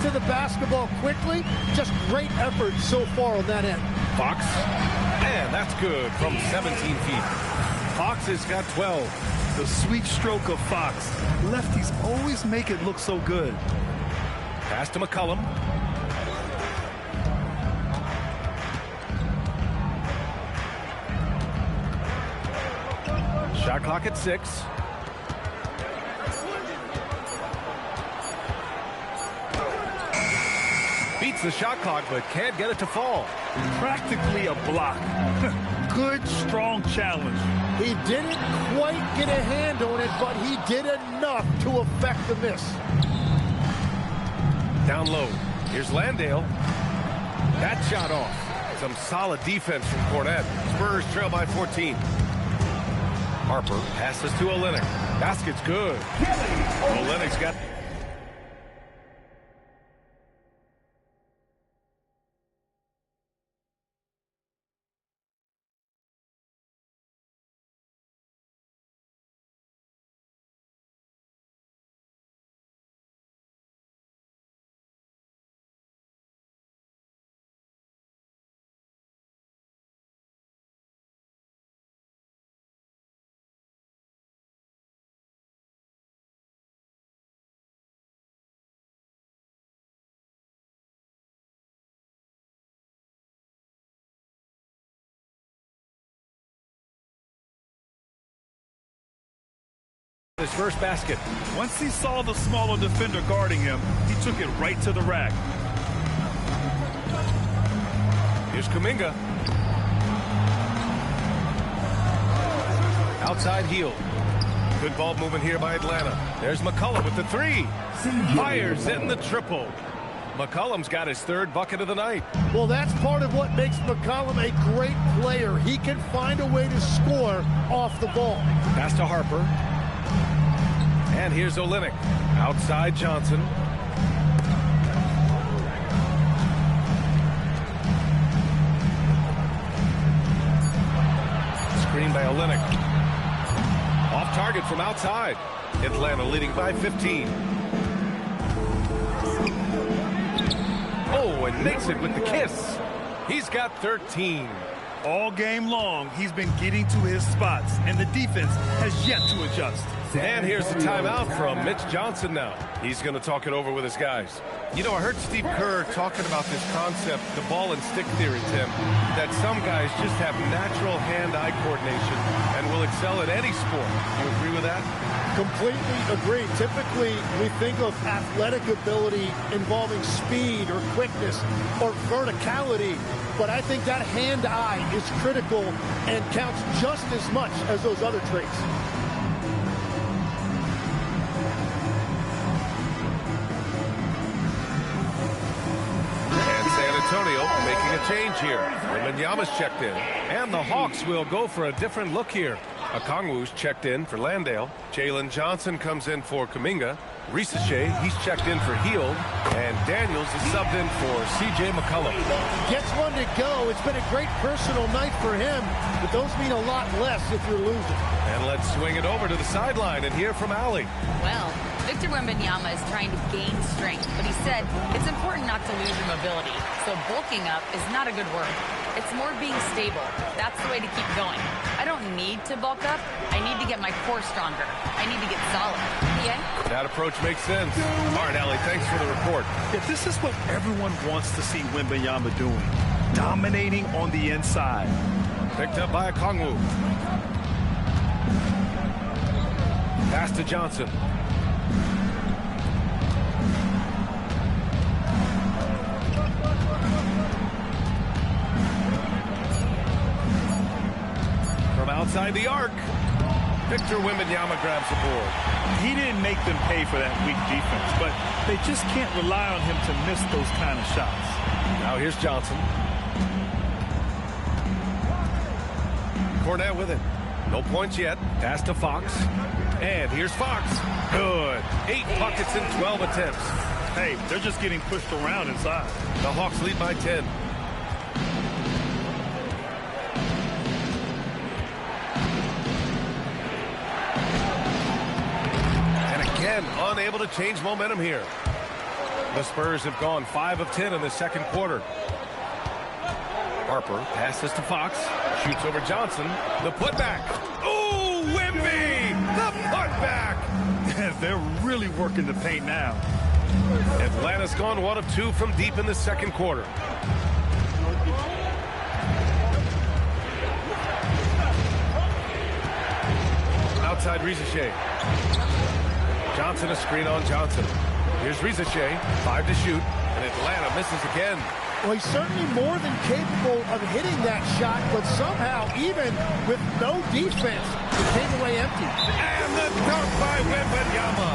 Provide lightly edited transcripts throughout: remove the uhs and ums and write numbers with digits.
to the basketball quickly. Just great effort so far on that end. Fox, and that's good from 17 feet. Fox has got 12. The sweet stroke of Fox. Lefties always make it look so good. Pass to McCollum. Shot clock at 6. Beats the shot clock, but can't get it to fall. Practically a block. Good, strong challenge. He didn't quite get a hand on it, but he did enough to affect the miss. Down low. Here's Landale. That shot off. Some solid defense from Cornette. Spurs trail by 14. Harper passes to Olynyk. Basket's good. Olynyk's got... his first basket. Once he saw the smaller defender guarding him, he took it right to the rack. Here's Kuminga. Outside heel. Good ball movement here by Atlanta. There's McCollum with the 3. Fires in the triple. McCollum's got his 3rd bucket of the night. Well, that's part of what makes McCollum a great player. He can find a way to score off the ball. Pass to Harper. And here's Olynyk. Outside Johnson. Screen by Olynyk. Off target from outside. Atlanta leading by 15. Oh, and makes it with the kiss. He's got 13. All game long, he's been getting to his spots, and the defense has yet to adjust. And here's the timeout from Mitch Johnson now. He's going to talk it over with his guys. You know, I heard Steve Kerr talking about this concept, the ball and stick theory, Tim, that some guys just have natural hand-eye coordination and will excel at any sport. You agree with that? Completely agree. Typically, we think of athletic ability involving speed or quickness or verticality, but I think that hand-eye is critical and counts just as much as those other traits. Antonio making a change here. Wembanyama's checked in. And the Hawks will go for a different look here. Okongwu's checked in for Landale. Jalen Johnson comes in for Kuminga. Risache, he's checked in for Hield. And Daniels is subbed in for C.J. McCollum. Gets one to go. It's been a great personal night for him, but those mean a lot less if you're losing. And let's swing it over to the sideline and hear from Allie. Well, Victor Wembanyama is trying to gain strength, but he said it's important not to lose your mobility. So bulking up is not a good word. It's more being stable. That's the way to keep going. I don't need to bulk up. I need to get my core stronger. I need to get solid. Yeah? That approach makes sense. All right, Allie, thanks for the report. Yeah, this is what everyone wants to see Wembanyama doing. Dominating on the inside. Picked up by Okongwu. Pass to Johnson. From outside the arc, Victor Wembanyama grabs the board. He didn't make them pay for that weak defense, but they just can't rely on him to miss those kind of shots. Now here's Johnson. Cornette with it. No points yet. Pass to Fox. And here's Fox. Good. 8 buckets in 12 attempts. Hey, they're just getting pushed around inside. The Hawks lead by 10. And again, unable to change momentum here. The Spurs have gone 5 of 10 in the second quarter. Harper passes to Fox, shoots over Johnson. The putback. Oh, Wemby! The putback! They're really working the paint now. Atlanta's gone 1 of 2 from deep in the second quarter. Outside Rizachet. Johnson a screen on Johnson. Here's Rizachet, 5 to shoot, and Atlanta misses again. Well, he's certainly more than capable of hitting that shot, but somehow, even with no defense, it came away empty. And the dunk by Wembanyama.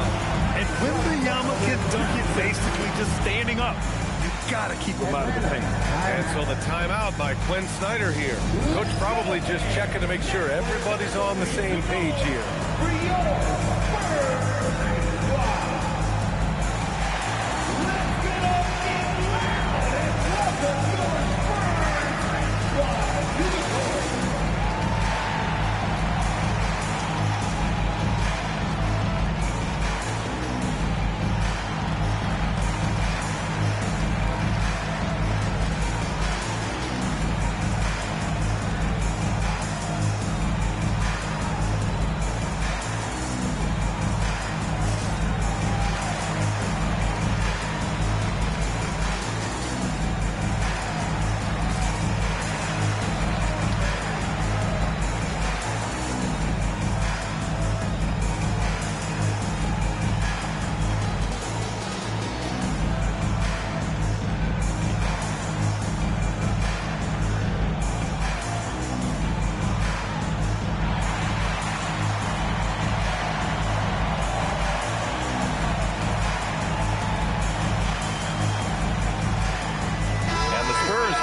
And Wembanyama can dunk it basically just standing up. You gotta keep him out of the paint. And so the timeout by Quinn Snyder here. Coach probably just checking to make sure everybody's on the same page here.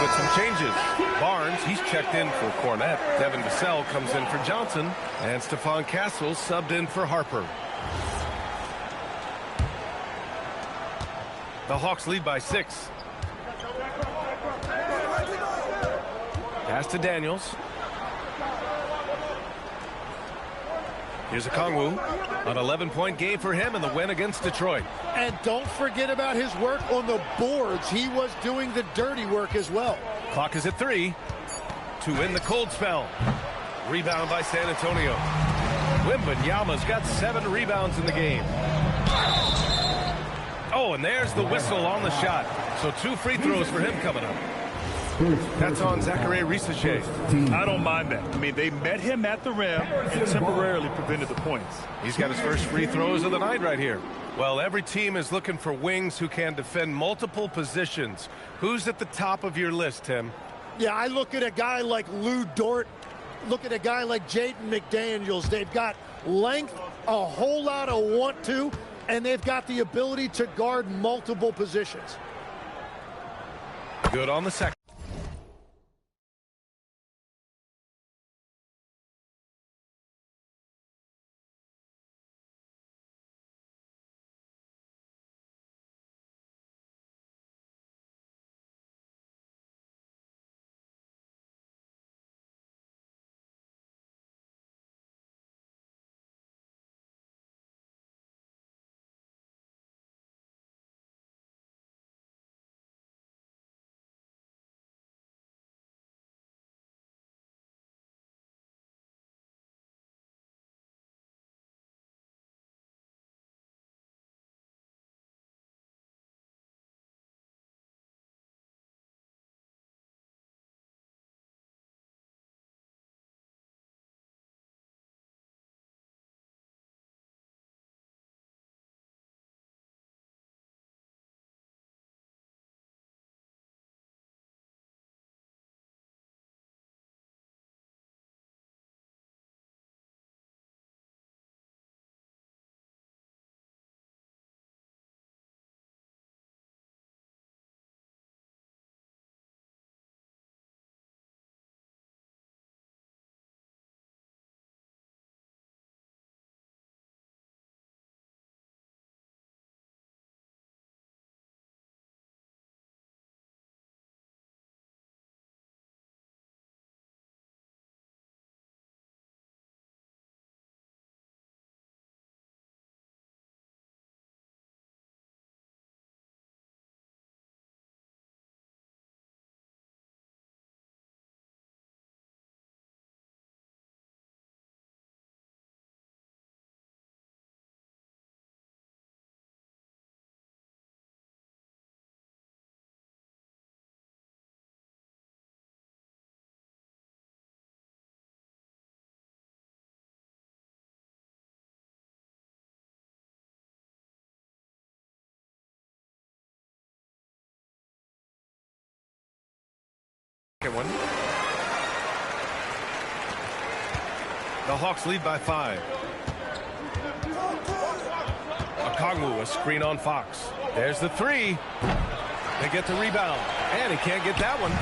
With some changes. Barnes, he's checked in for Cornette. Devin Vassell comes in for Johnson. And Stephon Castle subbed in for Harper. The Hawks lead by 6. Pass to Daniels. Here's Okongwu. An 11-point game for him in the win against Detroit. And don't forget about his work on the boards. He was doing the dirty work as well. Clock is at 3 to win the cold spell. Rebound by San Antonio. Wembanyama's got 7 rebounds in the game. Oh, and there's the whistle on the shot. So 2 free throws for him coming up. That's on Zachary Rizachet. I don't mind that. I mean, they met him at the rim and temporarily prevented the points. He's got his first free throws of the night right here. Well, every team is looking for wings who can defend multiple positions. Who's at the top of your list, Tim? Yeah, I look at a guy like Lou Dort. Look at a guy like Jaden McDaniels. They've got length, a whole lot of want to, and they've got the ability to guard multiple positions. Good on the second. One. The Hawks lead by 5. Okongwu, a screen on Fox. There's the 3. They get the rebound, and he can't get that one.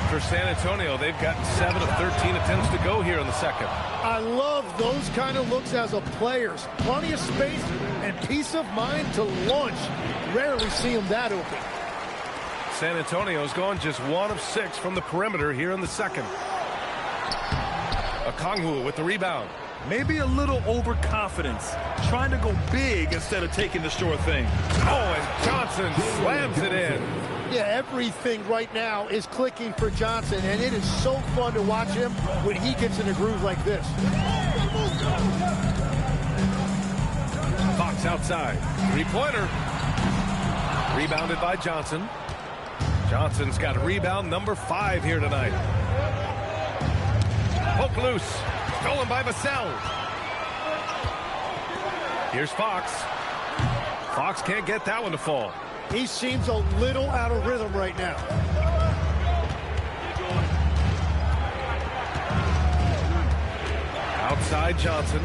For San Antonio, they've gotten 7 of 13 attempts to go here in the second. I love those kind of looks as a player. Plenty of space and peace of mind to launch. Rarely see them that open. San Antonio's gone just 1 of 6 from the perimeter here in the second. Okongwu with the rebound. Maybe a little overconfidence, trying to go big instead of taking the sure thing. Oh, and Johnson slams it in. Yeah, everything right now is clicking for Johnson, and it is so fun to watch him when he gets in a groove like this. Fox outside. Three-pointer. Rebounded by Johnson. Johnson's got rebound number 5 here tonight. Poke loose. Stolen by Vassell. Here's Fox. Fox can't get that one to fall. He seems a little out of rhythm right now. Outside Johnson.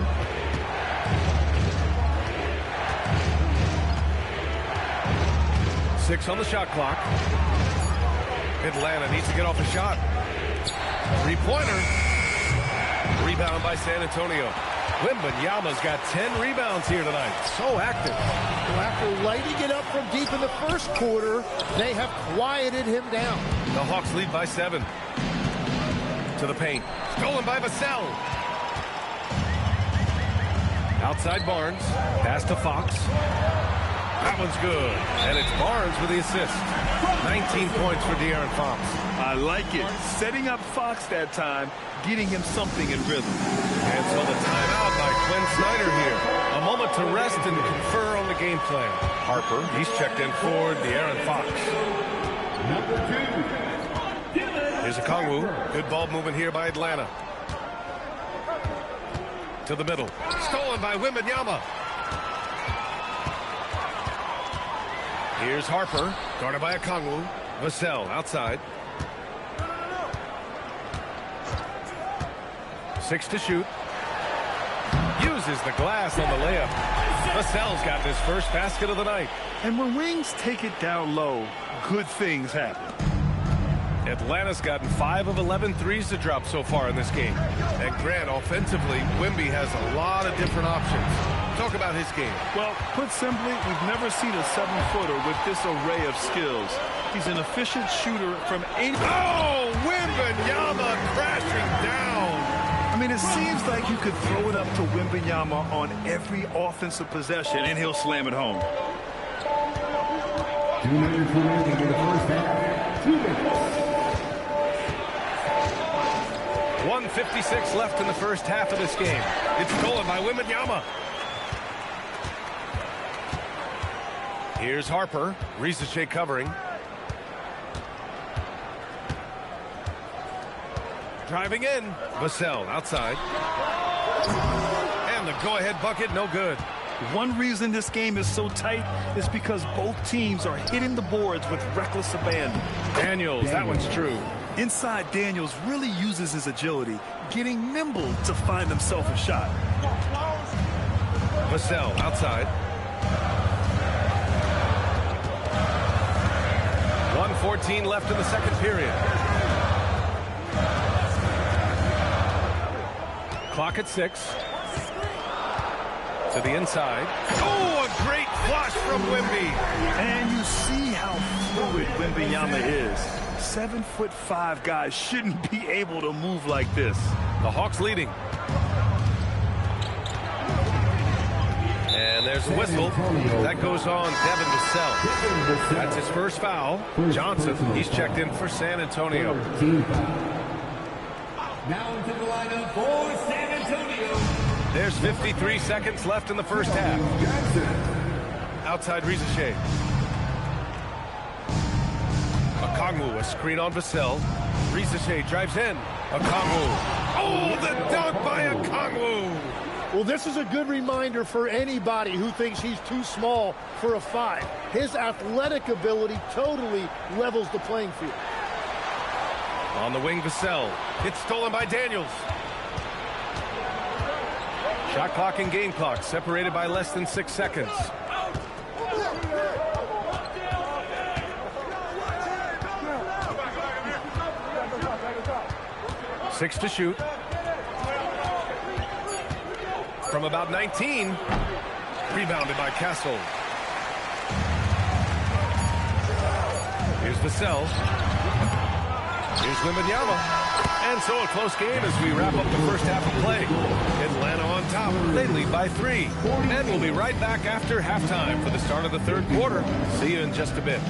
Six on the shot clock. Atlanta needs to get off a shot. Three-pointer. Rebound by San Antonio. Wembanyama's got 10 rebounds here tonight. So active. Well, after lighting it up from deep in the first quarter, they have quieted him down. The Hawks lead by 7. To the paint. Stolen by Vassell. Outside Barnes. Pass to Fox. That one's good. And it's Barnes with the assist. 19 points for De'Aaron Fox. I like it. Setting up Fox that time, getting him something in rhythm. And so the timeout by Quinn Snyder here. A moment to rest and confer on the game plan. Harper, he's checked in for De'Aaron Fox. Here's Okongwu. Good ball movement here by Atlanta. To the middle. Stolen by Wembanyama. Here's Harper, guarded by Okongwu. Vassell outside. 6 to shoot. Uses the glass on the layup. Vassell's got his first basket of the night. And when Wings take it down low, good things happen. Atlanta's gotten 5 of 11 threes to drop so far in this game. And Grant, offensively, Wemby has a lot of different options. Talk about his game. Well, put simply, we've never seen a 7-footer with this array of skills. He's an efficient shooter from 8. Oh, Wembanyama crashing down. I mean, it seems like you could throw it up to Wembanyama on every offensive possession, and he'll slam it home. 2 minutes remaining in the first half. 2 minutes. 1:56 left in the first half of this game. It's stolen by Wembanyama. Here's Harper. Risache covering. Driving in. Vassell outside. And the go-ahead bucket, no good. One reason this game is so tight is because both teams are hitting the boards with reckless abandon. Daniels, that one's true. Inside, Daniels really uses his agility, getting nimble to find himself a shot. Vassell outside. 1:14 left in the second period. Clock at 6. To the inside. Oh, a great flush from Wemby. And you see how fluid Wembanyama is. 7'5" guys shouldn't be able to move like this. The Hawks leading. And there's a whistle. That goes on Devin Vassell. That's his first foul. Johnson, he's checked in for San Antonio. Now into the lineup for San Antonio. There's 53 seconds left in the first half. Outside Risache. Okongwu, a screen on Vassell. Risache drives in. Okongwu. Oh, the dunk by Okongwu. Well, this is a good reminder for anybody who thinks he's too small for a 5. His athletic ability totally levels the playing field. On the wing, Vassell. It's stolen by Daniels. Shot clock and game clock separated by less than 6 seconds. Six to shoot. From about 19. Rebounded by Castle. Here's Vassell. Here's Wembanyama. And so a close game as we wrap up the first half of play. Atlanta on top. They lead by 3. And we'll be right back after halftime for the start of the third quarter. See you in just a bit.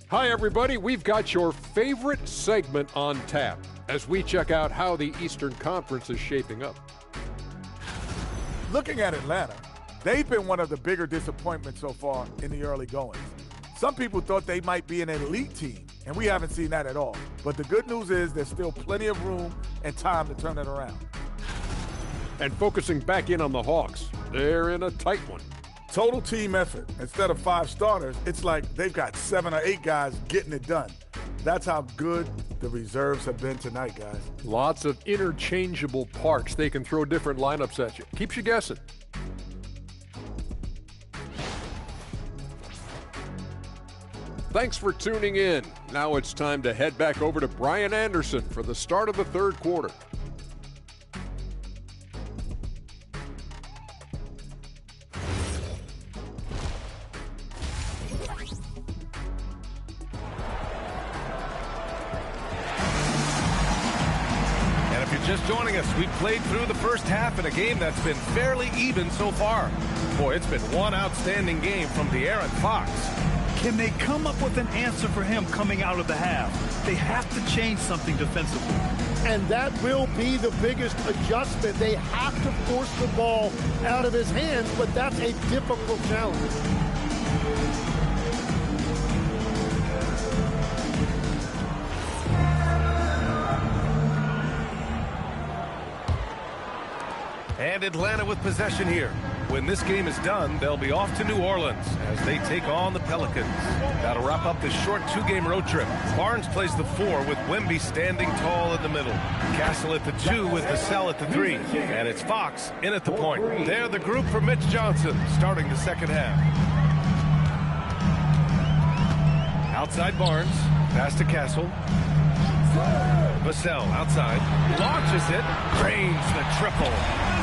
Hi, everybody. We've got your favorite segment on tap as we check out how the Eastern Conference is shaping up. Looking at Atlanta, they've been one of the bigger disappointments so far in the early goings. Some people thought they might be an elite team, and we haven't seen that at all. But the good news is there's still plenty of room and time to turn it around. And focusing back in on the Hawks, they're in a tight one. Total team effort. Instead of 5 starters, it's like they've got 7 or 8 guys getting it done. That's how good the reserves have been tonight, guys. Lots of interchangeable parts. They can throw different lineups at you. Keeps you guessing. Thanks for tuning in. Now it's time to head back over to Brian Anderson for the start of the third quarter. Just joining us, we've played through the first half in a game that's been fairly even so far. Boy, it's been one outstanding game from De'Aaron Fox. Can they come up with an answer for him coming out of the half? They have to change something defensively. And that will be the biggest adjustment. They have to force the ball out of his hands, but that's a difficult challenge. And Atlanta with possession here. When this game is done, they'll be off to New Orleans as they take on the Pelicans. That'll wrap up this short 2-game road trip. Barnes plays the 4 with Wemby standing tall in the middle. Castle at the 2 with Vassell at the 3. And it's Fox in at the point. They're the group for Mitch Johnson starting the second half. Outside Barnes. Pass to Castle. Vassell outside. Launches it. Drains the triple.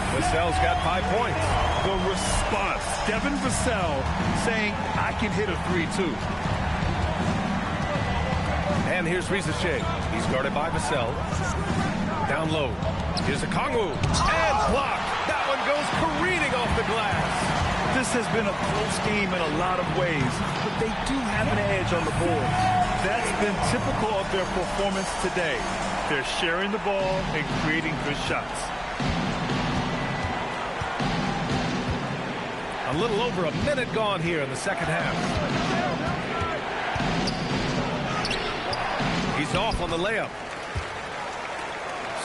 Vassell's got 5 points. The response, Devin Vassell saying, I can hit a 3 too. And here's Risache. He's guarded by Vassell. Down low. Here's a Kongwu. And blocked. That one goes careening off the glass. This has been a close game in a lot of ways, but they do have an edge on the board. That's been typical of their performance today. They're sharing the ball and creating good shots. A little over a minute gone here in the second half. He's off on the layup.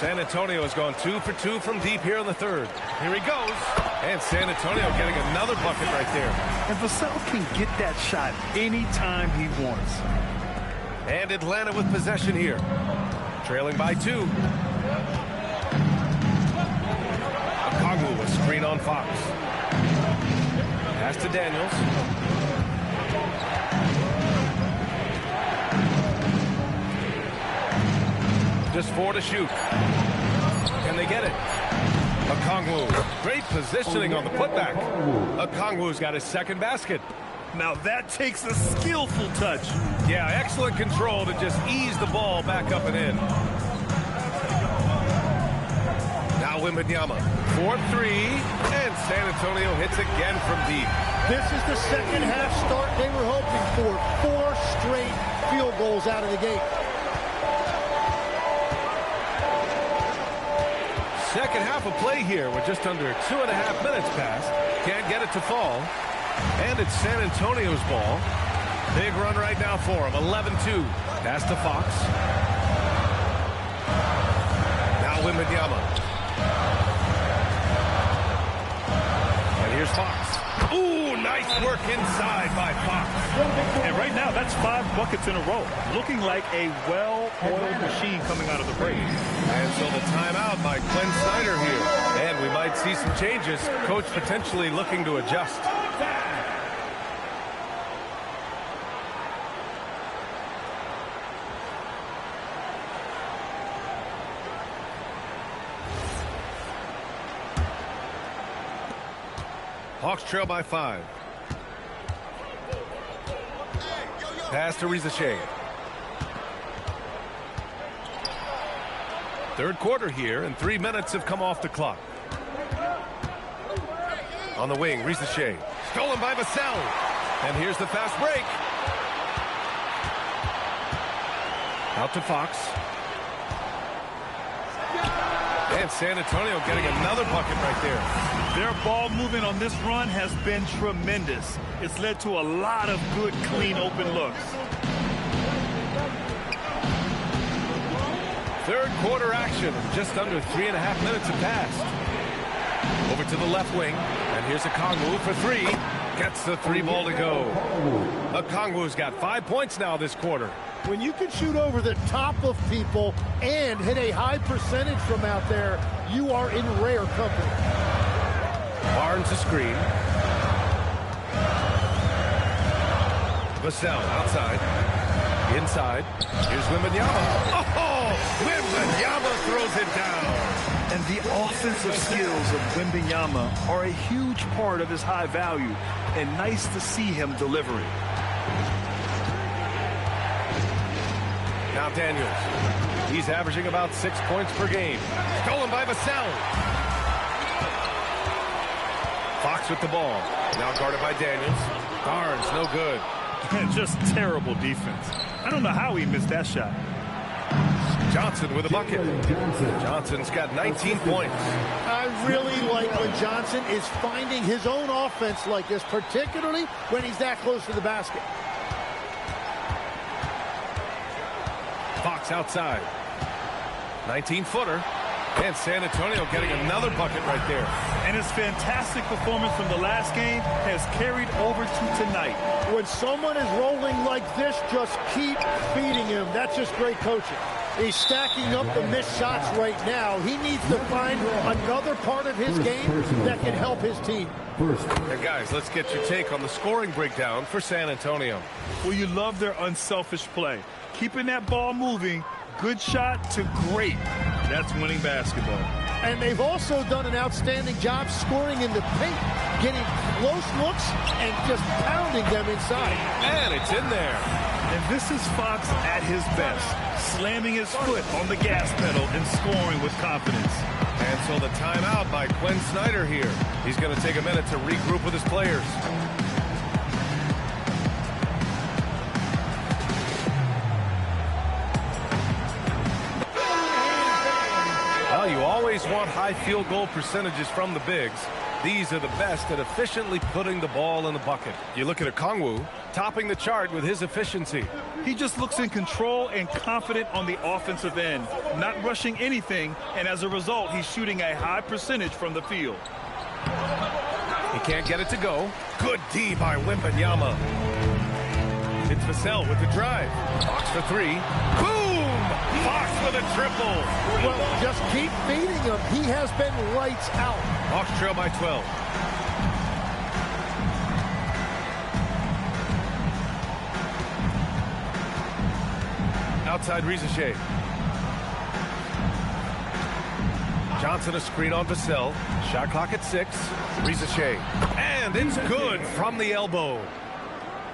San Antonio has gone 2 for 2 from deep here in the third. Here he goes. And San Antonio getting another bucket right there. And Vassell can get that shot anytime he wants. And Atlanta with possession here. Trailing by 2. Okongwu, a screen on Fox. Pass to Daniels. Just 4 to shoot. Can they get it? Okongwu. Great positioning on the putback. Okongwu's got his second basket. Now that takes a skillful touch. Yeah, excellent control to just ease the ball back up and in. Now Wembanyama. 4-3. And San Antonio hits again from deep. This is the second half start they were hoping for. 4 straight field goals out of the gate. Second half of play here. We're just under 2.5 minutes past. Can't get it to fall. And it's San Antonio's ball. Big run right now for him. 11-2. Pass to Fox. Now Wembanyama. And here's Fox. Ooh, nice work inside by Fox. And right now, that's 5 buckets in a row. Looking like a well-oiled machine coming out of the break. And so the timeout by Quinn Snyder here. And we might see some changes. Coach potentially looking to adjust. Hawks trail by 5. Pass to Rizachet. Third quarter here, and 3 minutes have come off the clock. On the wing, Rizachet. Stolen by Vassell. And here's the fast break. Out to Fox. And San Antonio getting another bucket right there. Their ball movement on this run has been tremendous. It's led to a lot of good, clean, open looks. Third quarter action. Just under 3.5 minutes have passed. Over to the left wing. And here's Okongwu for 3. Gets the 3 ball to go. Okongwu's got 5 points now this quarter. When you can shoot over the top of people and hit a high percentage from out there, you are in rare company. Barnes a screen. Vassell outside. Inside. Here's Wembanyama. Oh! Wembanyama throws it down. And the offensive skills of Wembanyama are a huge part of his high value. And nice to see him deliver it. Now Daniels. He's averaging about 6 points per game. Stolen by Vassell. Fox with the ball. Now guarded by Daniels. Barnes, no good. Just terrible defense. I don't know how he missed that shot. Johnson with a bucket. Johnson's got 19 points. I really like when Johnson is finding his own offense like this, particularly when he's that close to the basket. Fox outside. 19-footer. And San Antonio getting another bucket right there. And his fantastic performance from the last game has carried over to tonight. When someone is rolling like this, just keep feeding him. That's just great coaching. He's stacking up the missed shots right now. He needs to find another part of his game that can help his team. And guys, let's get your take on the scoring breakdown for San Antonio. Well, you love their unselfish play. Keeping that ball moving, good shot to great. That's winning basketball. And they've also done an outstanding job scoring in the paint, getting close looks and just pounding them inside. And it's in there. And this is Fox at his best, slamming his foot on the gas pedal and scoring with confidence. And so the timeout by Quinn Snyder here. He's going to take a minute to regroup with his players. Well, you always want high field goal percentages from the bigs. These are the best at efficiently putting the ball in the bucket. You look at Okongwu, topping the chart with his efficiency. He just looks in control and confident on the offensive end, not rushing anything, and as a result, he's shooting a high percentage from the field. He can't get it to go. Good D by Wembanyama. It's Vassell with the drive. Fox for 3. Boom! Fox with a triple. Well, just keep feeding him. He has been lights out. Hawks trail by 12. Outside Rizachet. Johnson a screen on Vassell. Shot clock at 6. Rizachet. And it's good from the elbow.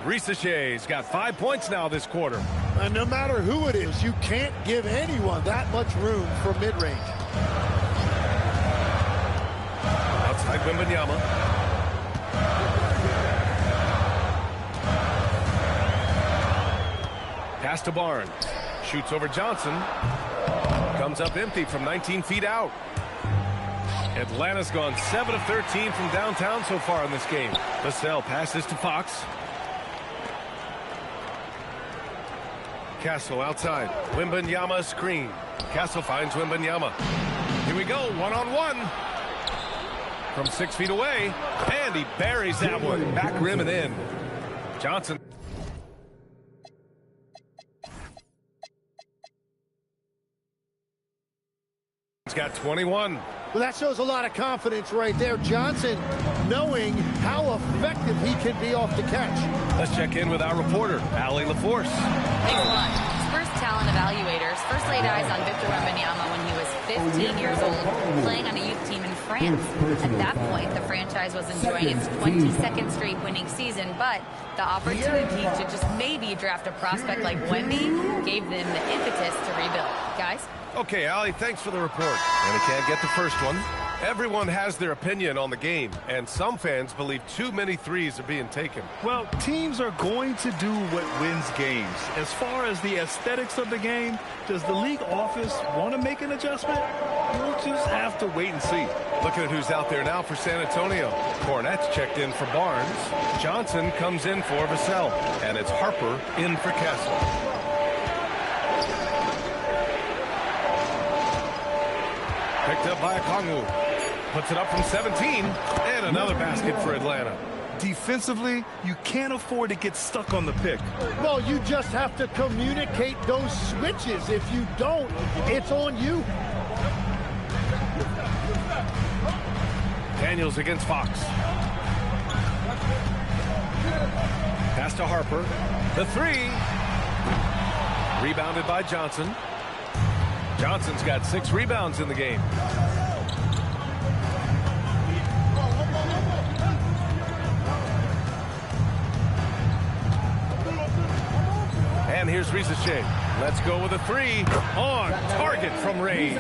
Rizachet's got 5 points now this quarter. And no matter who it is, you can't give anyone that much room for mid-range. Outside Wembanyama. Pass to Barnes. Shoots over Johnson. Comes up empty from 19 feet out. Atlanta's gone 7 of 13 from downtown so far in this game. Vassell passes to Fox. Castle outside. Wembanyama screen. Castle finds Wembanyama. Here we go, one-on-one. From 6 feet away. And he buries that one. Back rim and in. Johnson. He's got 21. Well, that shows a lot of confidence right there. Johnson knowing how effective he can be off the catch. Let's check in with our reporter, Allie LaForce. Thanks a lot. Spurs talent evaluators first laid eyes on Victor Wembanyama when he was 15 years old, playing on a youth team in France. At that point, the franchise was enjoying its 22nd straight winning season, but the opportunity to just maybe draft a prospect like Wemby gave them the impetus to rebuild. Guys? Okay, Allie, thanks for the report. And he can't get the first one. Everyone has their opinion on the game, and some fans believe too many threes are being taken. Well, teams are going to do what wins games. As far as the aesthetics of the game, does the league office want to make an adjustment? We'll just have to wait and see. Looking at who's out there now for San Antonio. Cornette's checked in for Barnes. Johnson comes in for Vassell. And it's Harper in for Castle. Picked up by Okongwu. Puts it up from 17. And another basket for Atlanta. Defensively, you can't afford to get stuck on the pick. Well, you just have to communicate those switches. If you don't, it's on you. Daniels against Fox. Pass to Harper. The three. Rebounded by Johnson. Johnson's got 6 rebounds in the game. And here's Risache. Let's go with a 3 on target from range.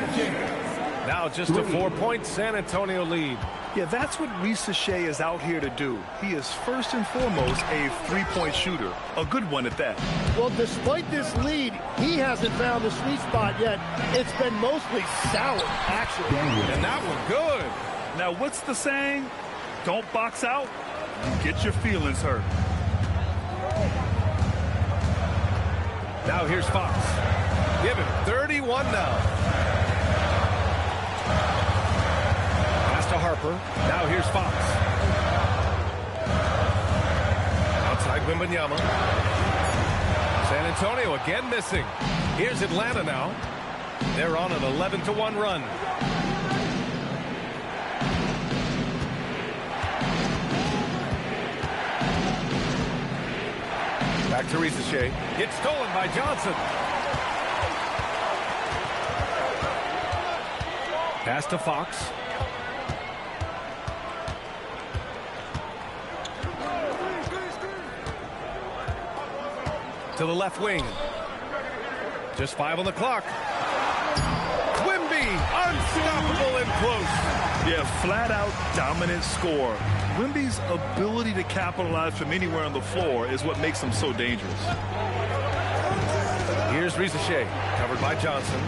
Now just a 4-point San Antonio lead. Yeah, that's what Risache is out here to do. He is first and foremost a three-point shooter. A good one at that. Well, despite this lead, he hasn't found the sweet spot yet. It's been mostly sour, actually. And that one good. Now, what's the saying? Don't box out, you get your feelings hurt. Now here's Fox. Give him 31 now. To Harper. Now here's Fox. Outside Wembanyama. San Antonio again missing. Here's Atlanta now. They're on an 11-1 run. Back to Risache. It's stolen by Johnson. Pass to Fox. To the left wing. Just 5 on the clock. Wemby, unstoppable and close. Yeah, flat out dominant score. Wemby's ability to capitalize from anywhere on the floor is what makes him so dangerous. Here's Risache, covered by Johnson.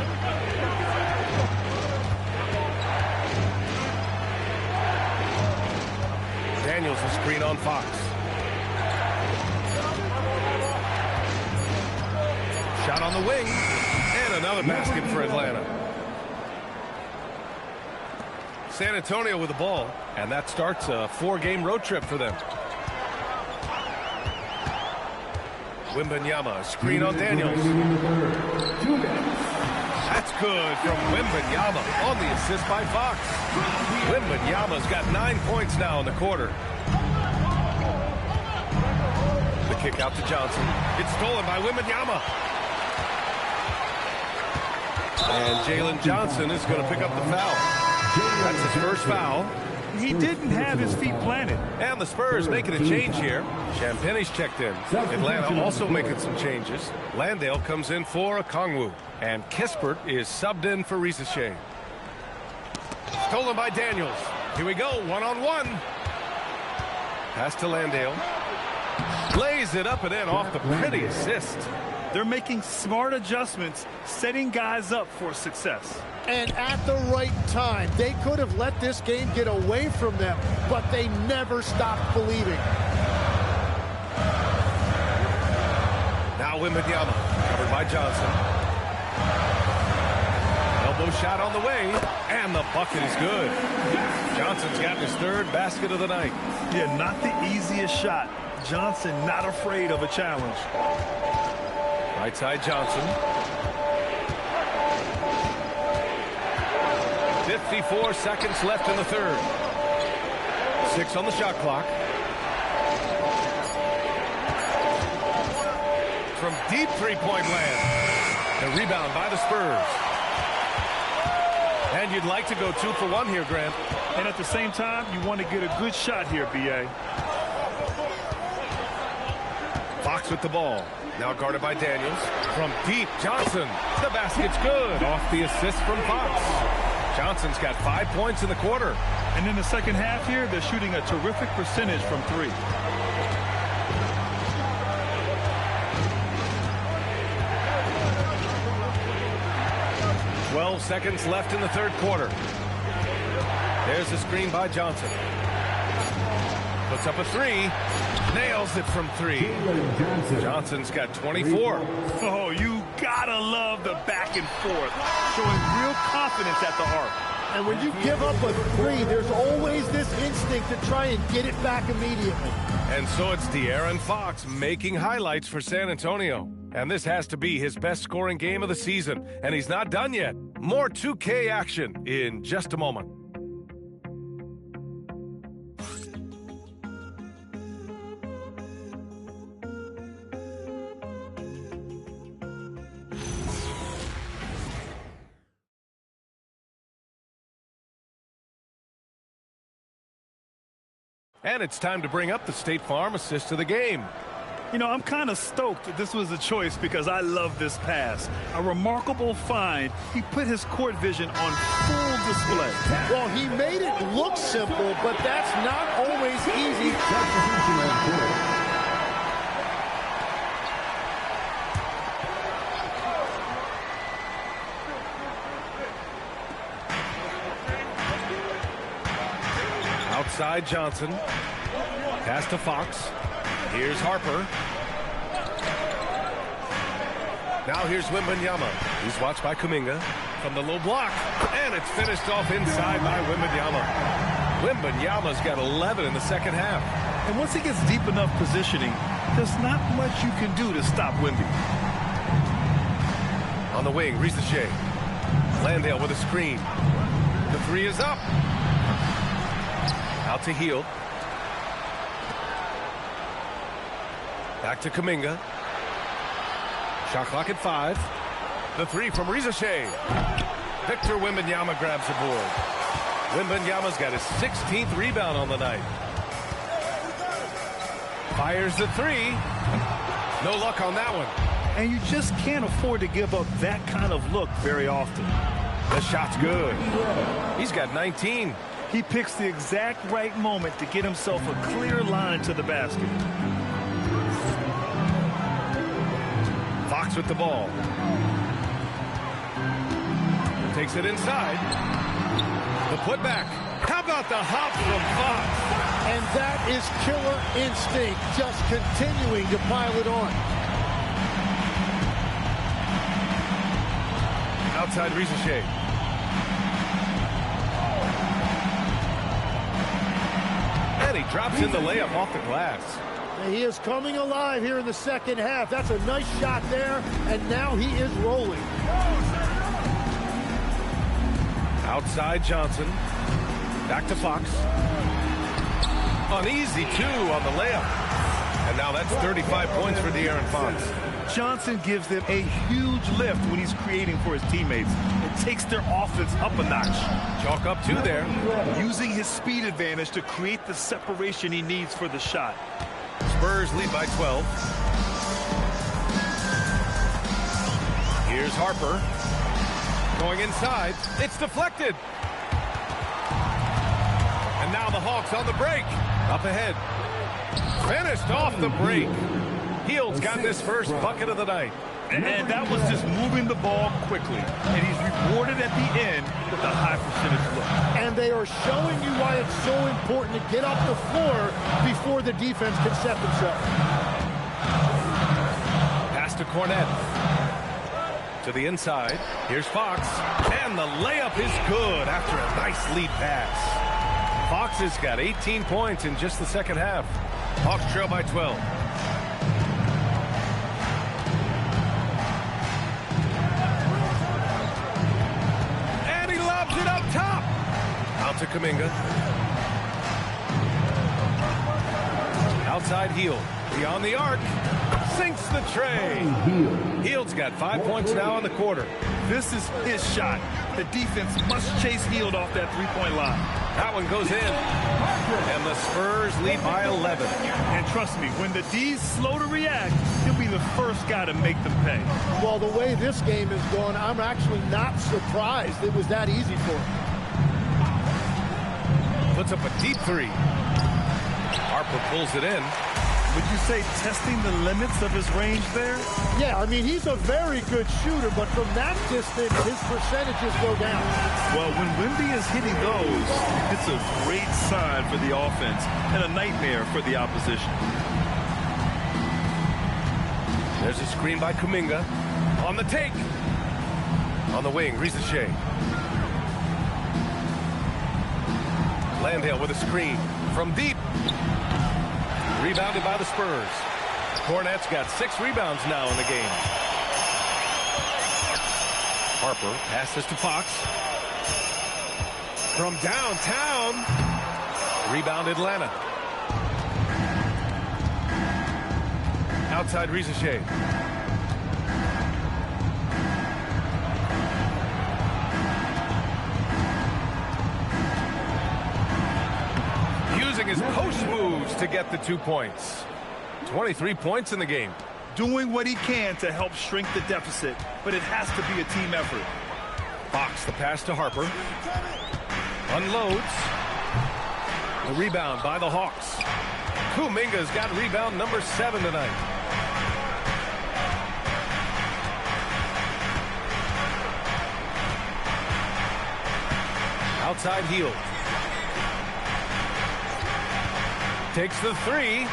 Daniels will screen on Fox. Shot on the wing, and another basket for Atlanta. San Antonio with the ball, and that starts a 4-game road trip for them. Wembanyama, screen on Daniels. That's good from Wembanyama on the assist by Fox. Wembanyama's got 9 points now in the quarter. The kick out to Johnson. It's stolen by Wembanyama. And Jalen Johnson is going to pick up the foul. That's his first foul. He didn't have his feet planted. And the Spurs making a change here. Champagne's checked in. Atlanta also making some changes. Landale comes in for Okongwu. And Kispert is subbed in for Risache. Stolen by Daniels. Here we go, one-on-one. Pass to Landale. Lays it up and in off the pretty assist. They're making smart adjustments, setting guys up for success. And at the right time, they could have let this game get away from them, but they never stopped believing. Now Now Wembanyama, covered by Johnson. Elbow shot on the way, and the bucket is good. Johnson's got his third basket of the night. Yeah, not the easiest shot. Johnson not afraid of a challenge. Right side Johnson. 54 seconds left in the third. 6 on the shot clock. From deep three-point land. The rebound by the Spurs. And you'd like to go 2 for 1 here, Grant. And at the same time, you want to get a good shot here, B.A. Fox with the ball. Now guarded by Daniels. From deep, Johnson. The basket's good. Off the assist from Fox. Johnson's got 5 points in the quarter. And in the second half here, they're shooting a terrific percentage from 3. 12 seconds left in the third quarter. There's the screen by Johnson. Puts up a 3. Nails it from 3. Johnson's got 24. Oh, you gotta love the back and forth. Showing real confidence at the arc. And when you give up a 3, there's always this instinct to try and get it back immediately. And so it's De'Aaron Fox making highlights for San Antonio. And this has to be his best scoring game of the season. And he's not done yet. More 2K action in just a moment. And it's time to bring up the State Farm assist of the game. You know, I'm kind of stoked that this was a choice because I love this pass. A remarkable find. He put his court vision on full display. Well, he made it look simple, but that's not always easy. Outside Johnson. Pass to Fox. Here's Harper. Now here's Wembanyama. He's watched by Kuminga from the low block. And it's finished off inside by Wembanyama. Wembanyama's got 11 in the second half. And once he gets deep enough positioning, there's not much you can do to stop Wemby. On the wing, Risache. Landale with a screen. The 3 is up. Out to Hield. Back to Kuminga. Shot clock at 5. The 3 from Risache. Victor Wembanyama grabs the board. Wembanyama's got his 16th rebound on the night. Fires the 3. No luck on that one. And you just can't afford to give up that kind of look very often. The shot's good. He's got 19. He picks the exact right moment to get himself a clear line to the basket. Fox with the ball. Takes it inside. The putback. How about the hop from Fox? And that is killer instinct, just continuing to pile it on. Outside Risache. And he drops in the layup off the glass. He is coming alive here in the second half. That's a nice shot there, and now he is rolling. Outside Johnson. Back to Fox. An easy 2 on the layup. And now that's 35 points for De'Aaron Fox. Johnson gives them a huge lift when he's creating for his teammates. It takes their offense up a notch. Chalk up 2 there. Using his speed advantage to create the separation he needs for the shot. Spurs lead by 12. Here's Harper. Going inside. It's deflected. And now the Hawks on the break. Up ahead. Finished off the break. Hield's gotten his first bucket of the night. And that was just moving the ball quickly. And he's rewarded at the end with a high percentage look. And they are showing you why it's so important to get off the floor before the defense can set themselves. Pass Pass to Cornette. To the inside. Here's Fox. And the layup is good after a nice lead pass. Fox has got 18 points in just the second half. Hawks trail by 12. And he lobs it up top. Out to Kuminga. Outside Hield. Beyond the arc. Sinks the tray. Hield's got 5 points now in the quarter. This is his shot. The defense must chase Hield off that three-point line. That one goes in. And the Spurs lead by 11. And trust me, when the D's slow to react, he'll be the first guy to make them pay. Well, the way this game is going, I'm actually not surprised it was that easy for him. Puts up a deep three. Harper pulls it in. Would you say testing the limits of his range there? Yeah, I mean, he's a very good shooter, but from that distance, his percentages go down. Well, when Wemby is hitting those, it's a great sign for the offense and a nightmare for the opposition. There's a screen by Kuminga. On the take. On the wing, Risache. Landale with a screen. From deep. Rebounded by the Spurs. Cornette's got 6 rebounds now in the game. Harper passes to Fox. From downtown. Rebound Atlanta. Outside Risache. Using his post moves to get the 2 points. 23 points in the game. Doing what he can to help shrink the deficit, but it has to be a team effort. Fox the pass to Harper. Unloads. The rebound by the Hawks. Kuminga's got rebound number 7 tonight. Outside Hield. Takes the three.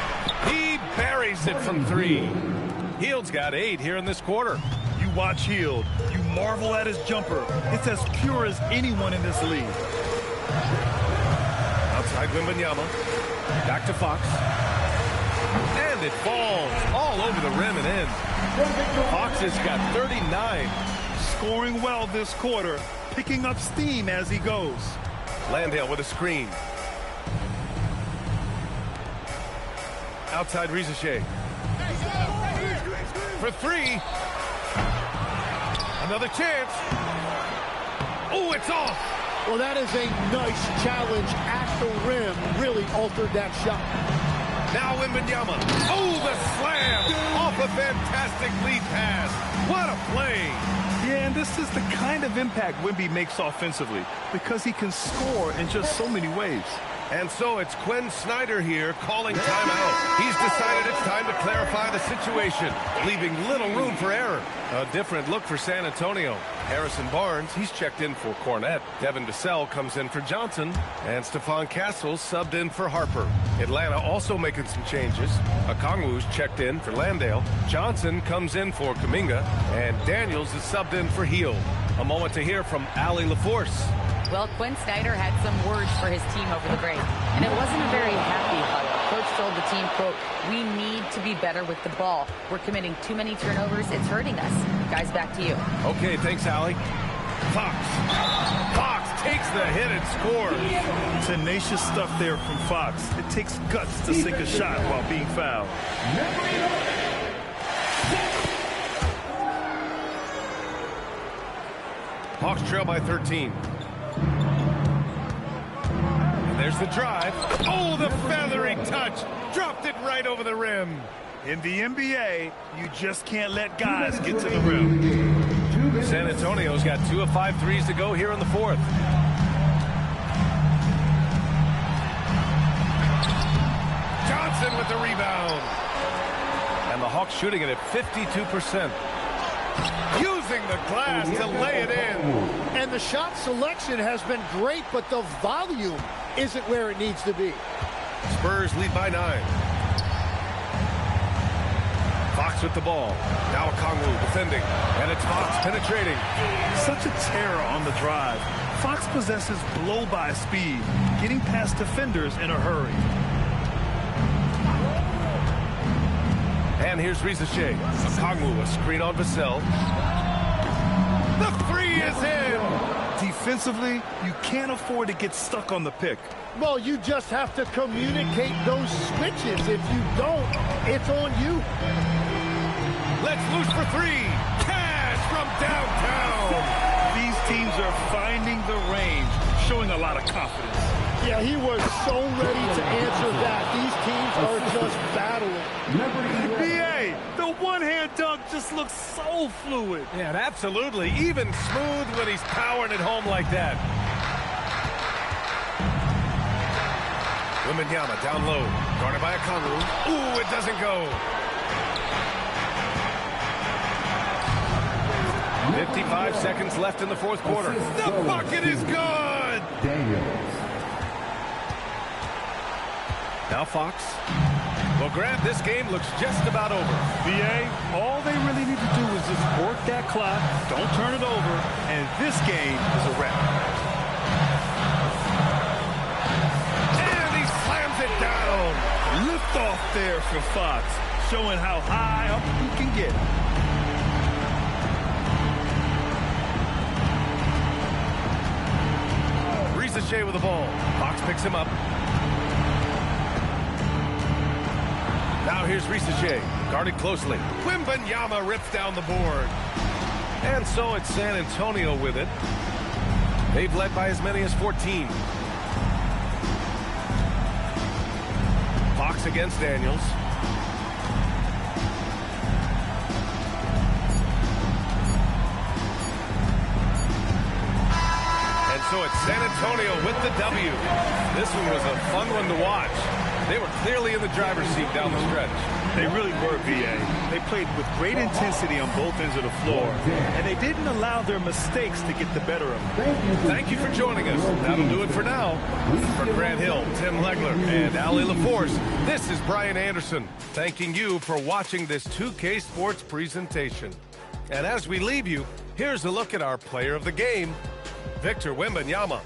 He buries it from 3. Hield's got 8 here in this quarter. You watch Hield. You marvel at his jumper. It's as pure as anyone in this league. Outside Wembanyama. Back to Fox. And it falls all over the rim and in. Fox has got 39. Scoring well this quarter. Picking up steam as he goes. Landale with a screen. Outside Risache. For 3. Another chance. Oh, it's off. Well, that is a nice challenge at the rim. Really altered that shot. Now Wembanyama. Oh, the slam. Off a fantastic lead pass. What a play. Yeah, and this is the kind of impact Wemby makes offensively because he can score in just so many ways. And so it's Quinn Snyder here calling timeout. He's decided it's time to clarify the situation, leaving little room for error. A different look for San Antonio. Harrison Barnes, he's checked in for Cornette. Devin Vassell comes in for Johnson. And Stephon Castles subbed in for Harper. Atlanta also making some changes. Okongwu's checked in for Landale. Johnson comes in for Kuminga. And Daniels is subbed in for Hield. A moment to hear from Allie LaForce. Well, Quinn Snyder had some words for his team over the break, and it wasn't a very happy huddle. Coach told the team, quote, "We need to be better with the ball. We're committing too many turnovers. It's hurting us." Guys, back to you. Okay, thanks, Allie. Fox takes the hit and scores. Tenacious stuff there from Fox. It takes guts to sink a shot while being fouled. Hawks trail by 13. And there's the drive. Oh, the feathery touch. Dropped it right over the rim. In the NBA, you just can't let guys get to the rim. San Antonio's got 2 of 5 threes to go here in the 4th. Johnson with the rebound. And the Hawks shooting it at 52%. Using the glass to lay it in. And the shot selection has been great, but the volume isn't where it needs to be. Spurs lead by 9. Fox with the ball. Now Okongwu defending. And it's Fox penetrating. Such a terror on the drive. Fox possesses blow-by speed, getting past defenders in a hurry. And here's Risache. Okongwu, a screen on Vassell. The three is in! Defensively, you can't afford to get stuck on the pick. Well, you just have to communicate those switches. If you don't, it's on you. Let's loose for three. Cash from downtown. These teams are finding the range, showing a lot of confidence. Yeah, he was so ready to answer that. These teams are just battling. NBA, the one-hand dunk just looks so fluid. Yeah, absolutely. Even smooth when he's powering it home like that. Wembanyama down low. Guarded by Okongwu. Ooh, it doesn't go. 55 seconds left in the fourth quarter. The bucket is good! Now Fox. Well, Grant, this game looks just about over. VA, all they really need to do is just work that clock, don't turn it over, and this game is a wrap. And he slams it down. Lift off there for Fox, showing how high up you can get. Risache with the ball. Fox picks him up. Now here's Risache, guarded closely. Wembanyama rips down the board. And so it's San Antonio with it. They've led by as many as 14. Fox against Daniels. And so it's San Antonio with the W. This one was a fun one to watch. They were clearly in the driver's seat down the stretch. They really were, VA. They played with great intensity on both ends of the floor, and they didn't allow their mistakes to get the better of them. Thank you for joining us. That'll do it for now. For Grant Hill, Tim Legler, and Ali LaForce, this is Brian Anderson, thanking you for watching this 2K Sports presentation. And as we leave you, here's a look at our player of the game, Victor Wembanyama.